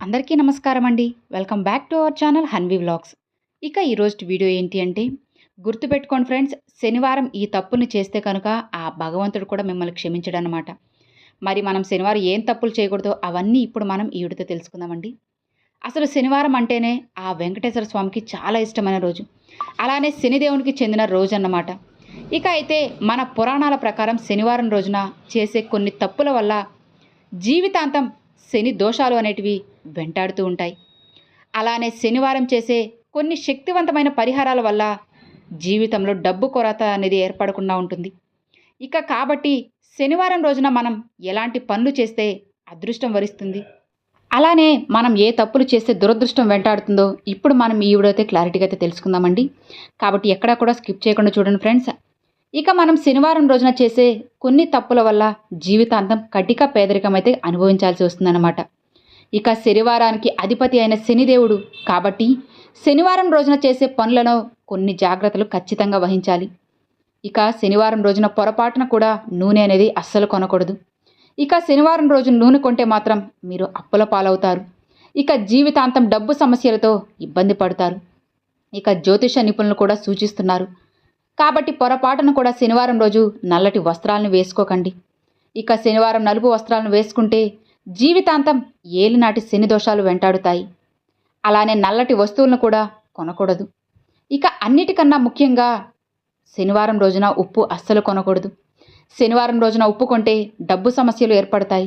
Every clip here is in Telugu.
అందరికీ నమస్కారం అండి. Welcome back to our channel Hanvi vlogs. ఇక ఈరోజు వీడియో ఏంటి అంటే, గుర్తుపెట్టుకోండి ఫ్రెండ్స్, శనివారం ఈ తప్పుని చేస్తే కనుక ఆ భగవంతుడు కూడా మిమ్మల్ని క్షమించడనమాట. మరి మనం శనివారం ఏం తప్పులు చేయకూడదో అవన్నీ ఇప్పుడు మనం ఈ వీడియోతో తెలుసుకుందామండి. అసలు శనివారం అంటేనే ఆ వెంకటేశ్వర స్వామికి చాలా ఇష్టమైన రోజు. అలానే శనిదేవునికి చెందిన రోజు అన్నమాట. ఇక అయితే మన పురాణాల ప్రకారం శనివారం రోజున చేసే కొన్ని తప్పుల వల్ల జీవితాంతం శని దోషాలు అనేటివి వెంటాడుతూ ఉంటాయి. అలానే శనివారం చేసే కొన్ని శక్తివంతమైన పరిహారాల వల్ల జీవితంలో డబ్బు కొరత అనేది ఏర్పడకుండా ఉంటుంది. ఇక కాబట్టి శనివారం రోజున మనం ఎలాంటి పనులు చేస్తే అదృష్టం వరిస్తుంది, అలానే మనం ఏ తప్పులు చేస్తే దురదృష్టం వెంటాడుతుందో ఇప్పుడు మనం ఈ వీడియో అయితే క్లారిటీగా అయితే తెలుసుకుందామండి. కాబట్టి ఎక్కడా కూడా స్కిప్ చేయకుండా చూడండి ఫ్రెండ్స్. ఇక మనం శనివారం రోజున చేసే కొన్ని తప్పుల వల్ల జీవితాంతం కటిక పేదరికం అయితే అనుభవించాల్సి వస్తుందన్నమాట. ఇక శనివారానికి అధిపతి అయిన శనిదేవుడు కాబట్టి శనివారం రోజున చేసే పనులను కొన్ని జాగ్రత్తలు ఖచ్చితంగా వహించాలి. ఇక శనివారం రోజున పొరపాటున కూడా నూనె అనేది అస్సలు కొనకూడదు. ఇక శనివారం రోజు నూనె కొంటే మాత్రం మీరు అప్పుల పాలవుతారు. ఇక జీవితాంతం డబ్బు సమస్యలతో ఇబ్బంది పడతారు. ఇక జ్యోతిష నిపుణులు కూడా సూచిస్తున్నారు. కాబట్టి పొరపాటున కూడా శనివారం రోజు నల్లటి వస్త్రాలను వేసుకోకండి. ఇక శనివారం నలుపు వస్త్రాలను వేసుకుంటే జీవితాంతం ఏలినాటి శని దోషాలు వెంటాడుతాయి. అలానే నల్లటి వస్తువులను కూడా కొనకూడదు. ఇక అన్నిటికన్నా ముఖ్యంగా శనివారం రోజున ఉప్పు అస్సలు కొనకూడదు. శనివారం రోజున ఉప్పు కొంటే డబ్బు సమస్యలు ఏర్పడతాయి.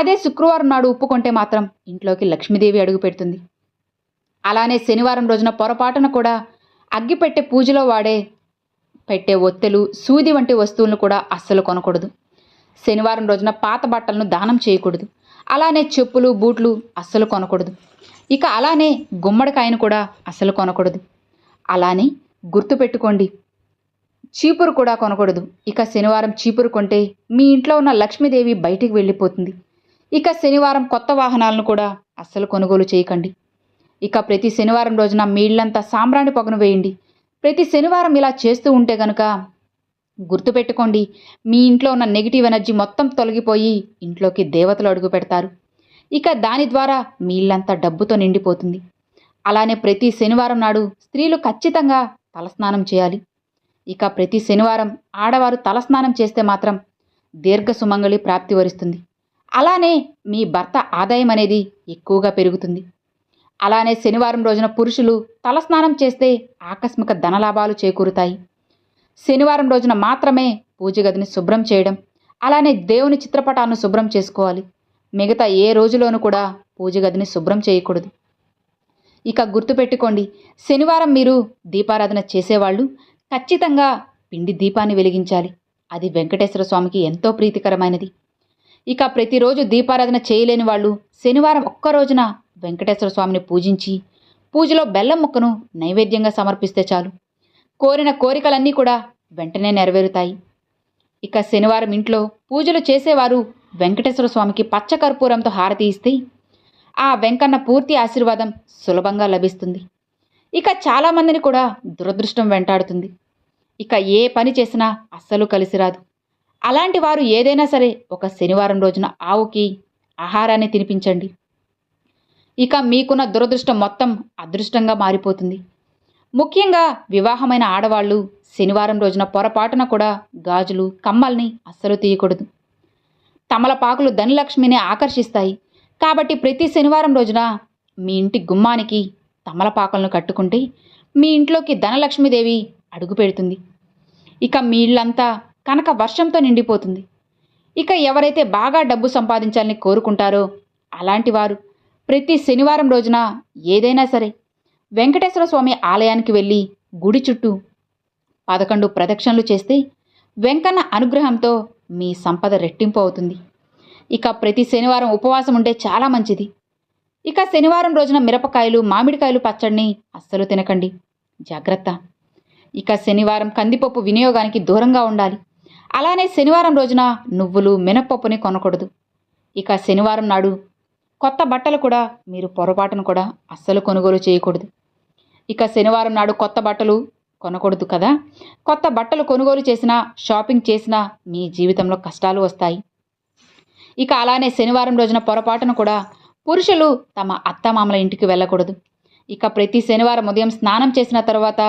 అదే శుక్రవారం నాడు ఉప్పు కొంటే మాత్రం ఇంట్లోకి లక్ష్మీదేవి అడుగు పెడుతుంది. అలానే శనివారం రోజున పొరపాటున కూడా అగ్గిపెట్టె పూజలో పెట్టే ఒత్తెలు, సూది వంటి వస్తువులను కూడా అస్సలు కొనకూడదు. శనివారం రోజున పాత బట్టలను దానం చేయకూడదు. అలానే చెప్పులు, బూట్లు అస్సలు కొనకూడదు. ఇక అలానే గుమ్మడికాయను కూడా అస్సలు కొనకూడదు. అలానే గుర్తుపెట్టుకోండి, చీపురు కూడా కొనకూడదు. ఇక శనివారం చీపురు కొంటే మీ ఇంట్లో ఉన్న లక్ష్మీదేవి బయటికి వెళ్ళిపోతుంది. ఇక శనివారం కొత్త వాహనాలను కూడా అస్సలు కొనుగోలు చేయకండి. ఇక ప్రతి శనివారం రోజున మీ ఇల్లంతా సాంబ్రాణి పొగను వేయండి. ప్రతి శనివారం ఇలా చేస్తూ ఉంటే గనుక గుర్తుపెట్టుకోండి, మీ ఇంట్లో ఉన్న నెగిటివ్ ఎనర్జీ మొత్తం తొలగిపోయి ఇంట్లోకి దేవతలు అడుగు పెడతారు. ఇక దాని ద్వారా మీ ఇల్లంతా డబ్బుతో నిండిపోతుంది. అలానే ప్రతి శనివారం నాడు స్త్రీలు ఖచ్చితంగా తలస్నానం చేయాలి. ఇక ప్రతి శనివారం ఆడవారు తలస్నానం చేస్తే మాత్రం దీర్ఘ సుమంగళి ప్రాప్తి వరిస్తుంది. అలానే మీ భర్త ఆదాయం అనేది ఎక్కువగా పెరుగుతుంది. అలానే శనివారం రోజున పురుషులు తలస్నానం చేస్తే ఆకస్మిక ధనలాభాలు చేకూరుతాయి. శనివారం రోజున మాత్రమే పూజ గదిని శుభ్రం చేయడం, అలానే దేవుని చిత్రపటాలను శుభ్రం చేసుకోవాలి. మిగతా ఏ రోజులోనూ కూడా పూజ గదిని శుభ్రం చేయకూడదు. ఇక గుర్తుపెట్టుకోండి, శనివారం మీరు దీపారాధన చేసేవాళ్ళు ఖచ్చితంగా పిండి దీపాన్ని వెలిగించాలి. అది వెంకటేశ్వర స్వామికి ఎంతో ప్రీతికరమైనది. ఇక ప్రతిరోజు దీపారాధన చేయలేని వాళ్ళు శనివారం ఒక్కరోజున వెంకటేశ్వర స్వామిని పూజించి పూజలో బెల్లం ముక్కను నైవేద్యంగా సమర్పిస్తే చాలు, కోరిన కోరికలన్నీ కూడా వెంటనే నెరవేరుతాయి. ఇక శనివారం ఇంట్లో పూజలు చేసేవారు వెంకటేశ్వర స్వామికి పచ్చకర్పూరంతో హారతి ఇస్తే ఆ వెంకన్న పూర్తి ఆశీర్వాదం సులభంగా లభిస్తుంది. ఇక చాలామందిని కూడా దురదృష్టం వెంటాడుతుంది. ఇక ఏ పని చేసినా అస్సలు కలిసిరాదు. అలాంటి వారు ఏదైనా సరే ఒక శనివారం రోజున ఆవుకి ఆహారాన్ని తినిపించండి. ఇక మీకున్న దురదృష్టం మొత్తం అదృష్టంగా మారిపోతుంది. ముఖ్యంగా వివాహమైన ఆడవాళ్ళు శనివారం రోజున పొరపాటున కూడా గాజులు, కమ్మల్ని అస్సలు తీయకూడదు. తమలపాకులు ధనలక్ష్మిని ఆకర్షిస్తాయి. కాబట్టి ప్రతి శనివారం రోజున మీ ఇంటి గుమ్మానికి తమలపాకులను కట్టుకుంటే మీ ఇంట్లోకి ధనలక్ష్మీదేవి అడుగు పెడుతుంది. ఇక మీ ఇల్లంతా కనక వర్షంతో నిండిపోతుంది. ఇక ఎవరైతే బాగా డబ్బు సంపాదించాలని కోరుకుంటారో అలాంటి వారు ప్రతి శనివారం రోజున ఏదైనా సరే వెంకటేశ్వర స్వామి ఆలయానికి వెళ్ళి గుడి చుట్టూ 11 ప్రదక్షిణలు చేస్తే వెంకన్న అనుగ్రహంతో మీ సంపద రెట్టింపు అవుతుంది. ఇక ప్రతి శనివారం ఉపవాసం ఉంటే చాలా మంచిది. ఇక శనివారం రోజున మిరపకాయలు, మామిడికాయలు పచ్చడిని అస్సలు తినకండి, జాగ్రత్త. ఇక శనివారం కందిపప్పు వినియోగానికి దూరంగా ఉండాలి. అలానే శనివారం రోజున నువ్వులు, మినపప్పుని కొనకూడదు. ఇక శనివారం నాడు కొత్త బట్టలు కూడా మీరు పొరపాటును కూడా అస్సలు కొనుగోలు చేయకూడదు. ఇక శనివారం నాడు కొత్త బట్టలు కొనకూడదు కదా. కొత్త బట్టలు కొనుగోలు చేసినా, షాపింగ్ చేసినా మీ జీవితంలో కష్టాలు వస్తాయి. ఇక అలానే శనివారం రోజున పొరపాటున కూడా పురుషులు తమ అత్తమామల ఇంటికి వెళ్ళకూడదు. ఇక ప్రతి శనివారం ఉదయం స్నానం చేసిన తర్వాత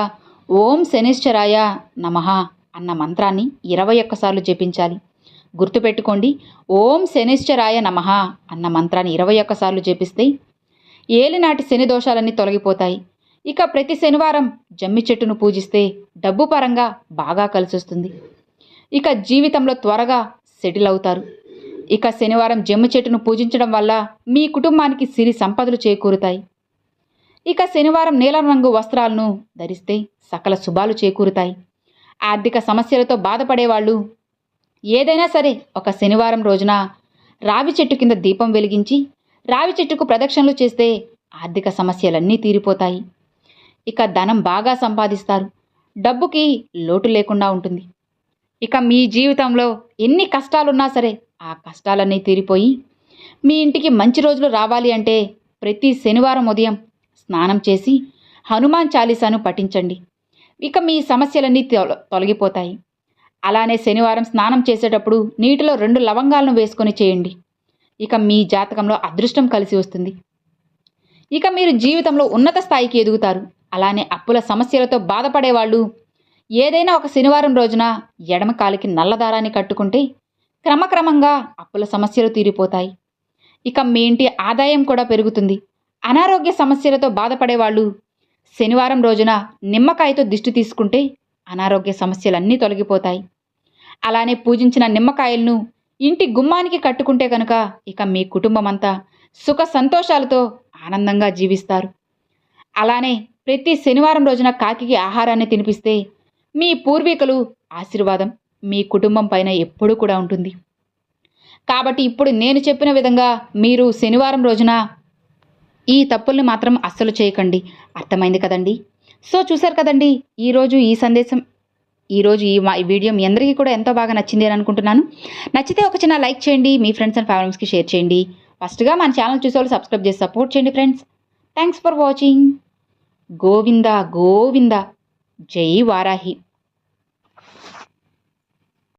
ఓం శనిశ్చరాయ నమః అన్న మంత్రాన్ని 21 సార్లు జపించాలి. గుర్తుపెట్టుకోండి, ఓం శనిశ్చరాయ నమః అన్న మంత్రాన్ని 21 సార్లు జపిస్తే ఏలినాటి శని దోషాలన్నీ తొలగిపోతాయి. ఇక ప్రతి శనివారం జమ్మి చెట్టును పూజిస్తే డబ్బు పరంగా బాగా కలిసొస్తుంది. ఇక జీవితంలో త్వరగా సెటిల్ అవుతారు. ఇక శనివారం జమ్మి చెట్టును పూజించడం వల్ల మీ కుటుంబానికి సిరి సంపదలు చేకూరుతాయి. ఇక శనివారం నీలం రంగు వస్త్రాలను ధరిస్తే సకల శుభాలు చేకూరుతాయి. ఆర్థిక సమస్యలతో బాధపడేవాళ్ళు ఏదైనా సరే ఒక శనివారం రోజున రావి చెట్టు కింద దీపం వెలిగించి రావి చెట్టుకు ప్రదక్షిణలు చేస్తే ఆర్థిక సమస్యలన్నీ తీరిపోతాయి. ఇక ధనం బాగా సంపాదిస్తారు. డబ్బుకి లోటు లేకుండా ఉంటుంది. ఇక మీ జీవితంలో ఎన్ని కష్టాలున్నా సరే ఆ కష్టాలన్నీ తీరిపోయి మీ ఇంటికి మంచి రోజులు రావాలి అంటే ప్రతి శనివారం ఉదయం స్నానం చేసి హనుమాన్ చాలీసాను పఠించండి. ఇక మీ సమస్యలన్నీ తొలగిపోతాయి. అలానే శనివారం స్నానం చేసేటప్పుడు నీటిలో 2 లవంగాలను వేసుకొని చేయండి. ఇక మీ జాతకంలో అదృష్టం కలిసి వస్తుంది. ఇక మీరు జీవితంలో ఉన్నత స్థాయికి ఎదుగుతారు. అలానే అప్పుల సమస్యలతో బాధపడేవాళ్ళు ఏదైనా ఒక శనివారం రోజున ఎడమ కాలికి నల్లదారాన్ని కట్టుకుంటే క్రమక్రమంగా అప్పుల సమస్యలు తీరిపోతాయి. ఇక మీ ఇంటి ఆదాయం కూడా పెరుగుతుంది. అనారోగ్య సమస్యలతో బాధపడేవాళ్ళు శనివారం రోజున నిమ్మకాయతో దిష్టి తీసుకుంటే అనారోగ్య సమస్యలన్నీ తొలగిపోతాయి. అలానే పూజించిన నిమ్మకాయలను ఇంటి గుమ్మానికి కట్టుకుంటే కనుక ఇక మీ కుటుంబం అంతా సుఖ సంతోషాలతో ఆనందంగా జీవిస్తారు. అలానే ప్రతి శనివారం రోజున కాకికి ఆహారాన్ని తినిపిస్తే మీ పూర్వీకులు ఆశీర్వాదం మీ కుటుంబం పైన ఎప్పుడూ కూడా ఉంటుంది. కాబట్టి ఇప్పుడు నేను చెప్పిన విధంగా మీరు శనివారం రోజున ఈ తప్పుల్ని మాత్రం అస్సలు చేయకండి. అర్థమైంది కదండి? సో చూశారు కదండి, ఈరోజు ఈ సందేశం, ఈరోజు ఈ వీడియో మీ అందరికీ కూడా ఎంతో బాగా నచ్చింది అని అనుకుంటున్నాను. నచ్చితే ఒక చిన్న లైక్ చేయండి, మీ ఫ్రెండ్స్ అండ్ ఫ్యామిలీస్కి షేర్ చేయండి. ఫస్ట్గా మన ఛానల్ చూసేవాళ్ళు సబ్స్క్రైబ్ చేసి సపోర్ట్ చేయండి friends. Thanks for watching. Govinda Govinda జై వారాహి.